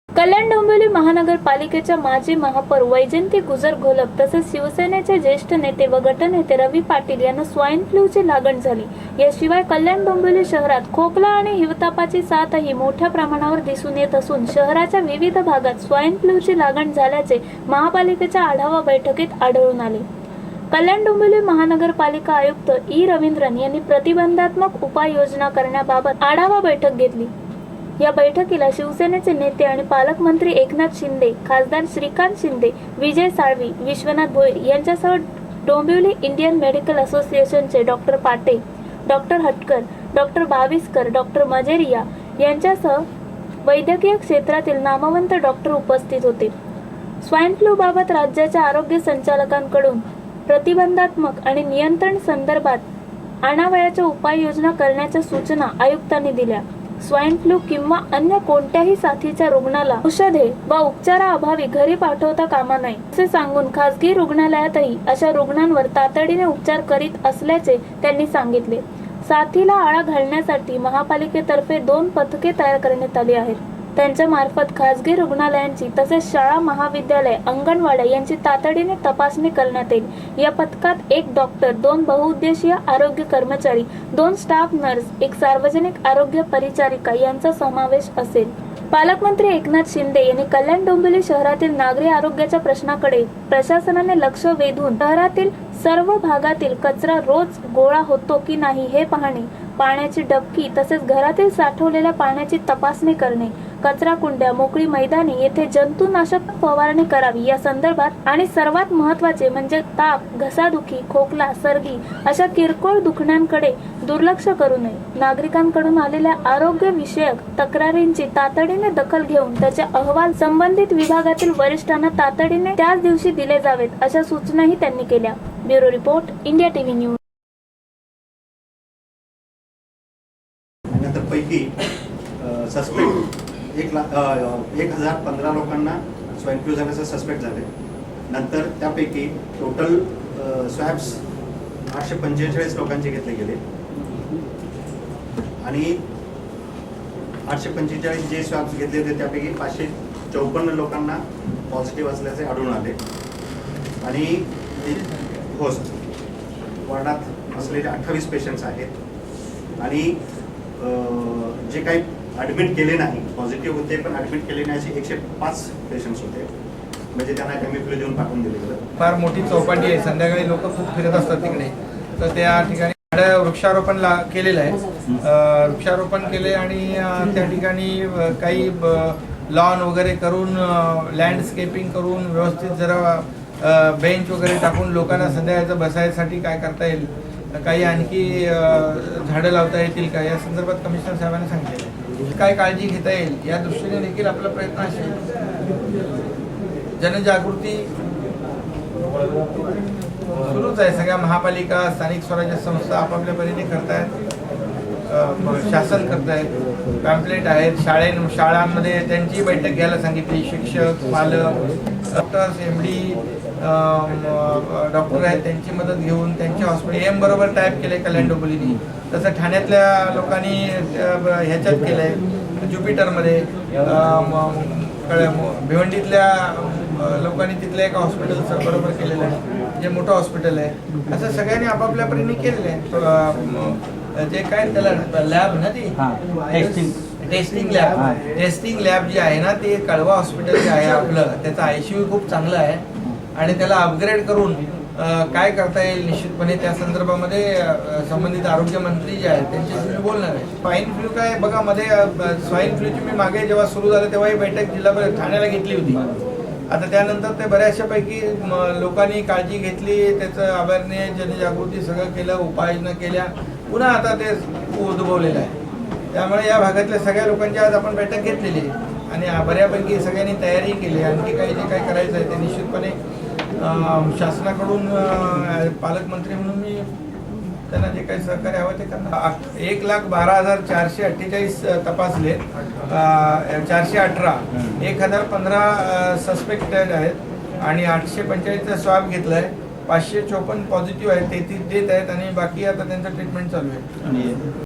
कल्याण डोंबिवली महानगरपालिकेच्या माजी महापौर वैजयंती गुजर घोलप तसेच शिवसेनेचे ज्येष्ठ नेते व गटनेते रवी पाटील यांना स्वाईन फ्लूची लागण झाली। याशिवाय कल्याण डोंबिवली शहरात खोकला आणि हिवतापाची साथही मोठ्या प्रमाणावर दिसून येत असून शहराच्या विविध भागात स्वाईन फ्लूची लागण झाल्याचे महापालिकेच्या आढावा बैठकीत आढळून आले। कल्याण डोंबिवली महानगरपालिका आयुक्त ई रवींद्रन यांनी प्रतिबंधात्मक उपाययोजना करण्याबाबत आढावा बैठक घेतली। या बैठकीला शिवसेनेचे नेते आणि पालकमंत्री एकनाथ शिंदे, खासदार श्रीकांत शिंदे, विजय साळवी, विश्वनाथ भोईर यांच्यासह डोंबिवली इंडियन मेडिकल असोसिएशनचे डॉक्टर पाटे, डॉक्टर हटकर, डॉक्टर भाविस्कर, डॉक्टर मजेरिया यांच्यासह वैद्यकीय क्षेत्रातील नामवंत डॉक्टर उपस्थित होते। स्वाईन फ्लू बाबत राज्याच्या आरोग्य संचालकांकडून प्रतिबंधात्मक आणि नियंत्रण संदर्भात आणावयाच्या उपाययोजना करण्याच्या सूचना आयुक्तांनी दिल्या। स्वाईन फ्लू किंवा अन्य कोणत्याही साथीच्या रुग्णाला औषधे व उपचाराअभावी घरी पाठवता कामा नये असे सांगून खासगी रुग्णालयातही अशा रुग्णांवर तातडीने उपचार करीत असल्याचे त्यांनी सांगितले। साथीला आळा घालण्यासाठी महापालिकेतर्फे 2 पथके तयार करण्यात आली आहेत। त्यांच्या मार्फत खासगी रुग्णालयांची तसेच शाळा, महाविद्यालय, अंगणवाड्या यांची तातडीने तपासणी करण्यात येईल। या पथकात 1 डॉक्टर, 2 बहुउद्देशीय आरोग्य कर्मचारी, 2 स्टाफ नर्स, 1 सार्वजनिक आरोग्य परिचारिका यांचा समावेश असेल। पालकमंत्री एकनाथ शिंदे यांनी कल्याण डोंबिवली शहरातील नागरी आरोग्याच्या प्रश्नाकडे प्रशासनाने लक्ष वेधून शहरातील सर्व भागातील कचरा रोज गोळा होतो की नाही हे पाहणे, पाण्याची डबकी तसेच घरातील साठवलेल्या पाण्याची तपासणी करणे, कचरा कुंड्या, मोकळी मैदानी येथे जंतुनाशक फवारणी करावी या संदर्भात आणि सर्वात महत्त्वाचे म्हणजे ताप, घसादुखी, खोकला, सर्दी अशा किरकोळ दुखण्यांकडे दुर्लक्ष करू नये। नागरिकांकडून आलेल्या आरोग्य विषयक तक्रारींची तातडीने दखल घेऊन त्याचे अहवाल संबंधित विभागातील वरिष्ठांना तातडीने त्याच दिवशी दिले जावेत अशा सूचनाही त्यांनी केल्या। Bureau report, India TV news. पैकी सस्पेक्ट 1015 लोकांना स्वाईन फ्लू झाल्याचं सस्पेक्ट झाले। नंतर त्यापैकी टोटल स्वॅब्स 845 लोकांचे घेतले गेले आणि 845 जे स्वॅब्स घेतले होते त्यापैकी 554 लोकांना पॉझिटिव्ह असल्याचे आढळून आले आणि होस्ट वॉर्डात असलेले 28 पेशंट्स आहेत आणि जे काही ॲडमिट केले नाही, पॉझिटिव्ह होते पण ॲडमिट केले नाही असे 105 पेशंट्स होते, म्हणजे त्यांना टेमिफ्लू देऊन पाठवून दिले गेलं। फार मोठी चौपाटी आहे, संध्याकाळी लोक खूप फिरत असतात तिकडे, तर त्या ठिकाणी वृक्षारोपण केलेलं आहे। वृक्षारोपण केले आणि त्या ठिकाणी काही लॉन वगैरे करून लँडस्केपिंग करून व्यवस्थित जरा बेंच वगैरे टाकून लोकांना संध्याकाळचं बसायसाठी काय करता येईल, काही आणखी झाडं लावता येतील का या संदर्भात कमिशनर साहेबांनी सांगितलेलं आहे। काय काळजी घेता येईल या दृष्टीने देखील आपला प्रयत्न असेल। जनजागृती सुरूच आहे, सगळ्या महापालिका, स्थानिक स्वराज्य संस्था आपापल्या परीने करतायत, शासन करतायत, पॅम्पलेट आहेत, शाळांमध्ये त्यांची बैठक घ्यायला सांगितली। शिक्षक, पालक, डॉक्टर्स, MD डॉक्टर आहेत त्यांची मदत घेऊन त्यांचे हॉस्पिटल बरोबर टाईप केले कल्याण डोंबिवलीनी, तसं ठाण्यातल्या लोकांनी ह्याच्यात केलं आहे, ज्युपिटरमध्ये, भिवंडीतल्या लोकांनी तिथल्या एका हॉस्पिटलचं बरोबर केलेलं आहे, जे मोठं हॉस्पिटल आहे। असं सगळ्यांनी आपापल्या परीने केलेलं आहे। जे काय त्याला लॅब ना ती टेस्टिंग लॅब जी आहे ना, ते कळवा हॉस्पिटल जे आहे आपलं, त्याचं ICU खूप चांगलं आहे आणि त्याला अपग्रेड करून काय करता येईल निश्चितपणे त्या संदर्भामध्ये संबंधित आरोग्य मंत्री जे आहेत त्यांच्याशी मी बोलणार आहे। स्वाईन फ्लू काय बघा, मध्ये स्वाईन फ्लूची मी मागे जेव्हा सुरू झालं तेव्हा ही बैठक जिल्हा ठाण्याला घेतली होती। आता त्यानंतर ते बऱ्याचशापैकी लोकांनी काळजी घेतली, त्याचं अवेअरनेस, जनजागृती सगळं केलं, उपाययोजना केल्या, पुन्हा आता ते उद्भवलेलं आहे। त्यामुळे या भागातल्या सगळ्या लोकांची आज आपण बैठक घेतलेली आहे आणि बऱ्यापैकी सगळ्यांनी तयारी केली। आणखी काही जे काही करायचं आहे ते निश्चितपणे शासनाकडून पालकमंत्री म्हणून मी त्यांना जे काही सहकार्य हवं ते करणार। 1,12,448 तपासले, 418, 1015 सस्पेक्टेड आहेत आणि 845चा स्वाब घेतलाय, 554 पॉझिटिव्ह आहेत, 33 देत आहेत आणि बाकी आता त्यांचं ट्रीटमेंट चालू आहे।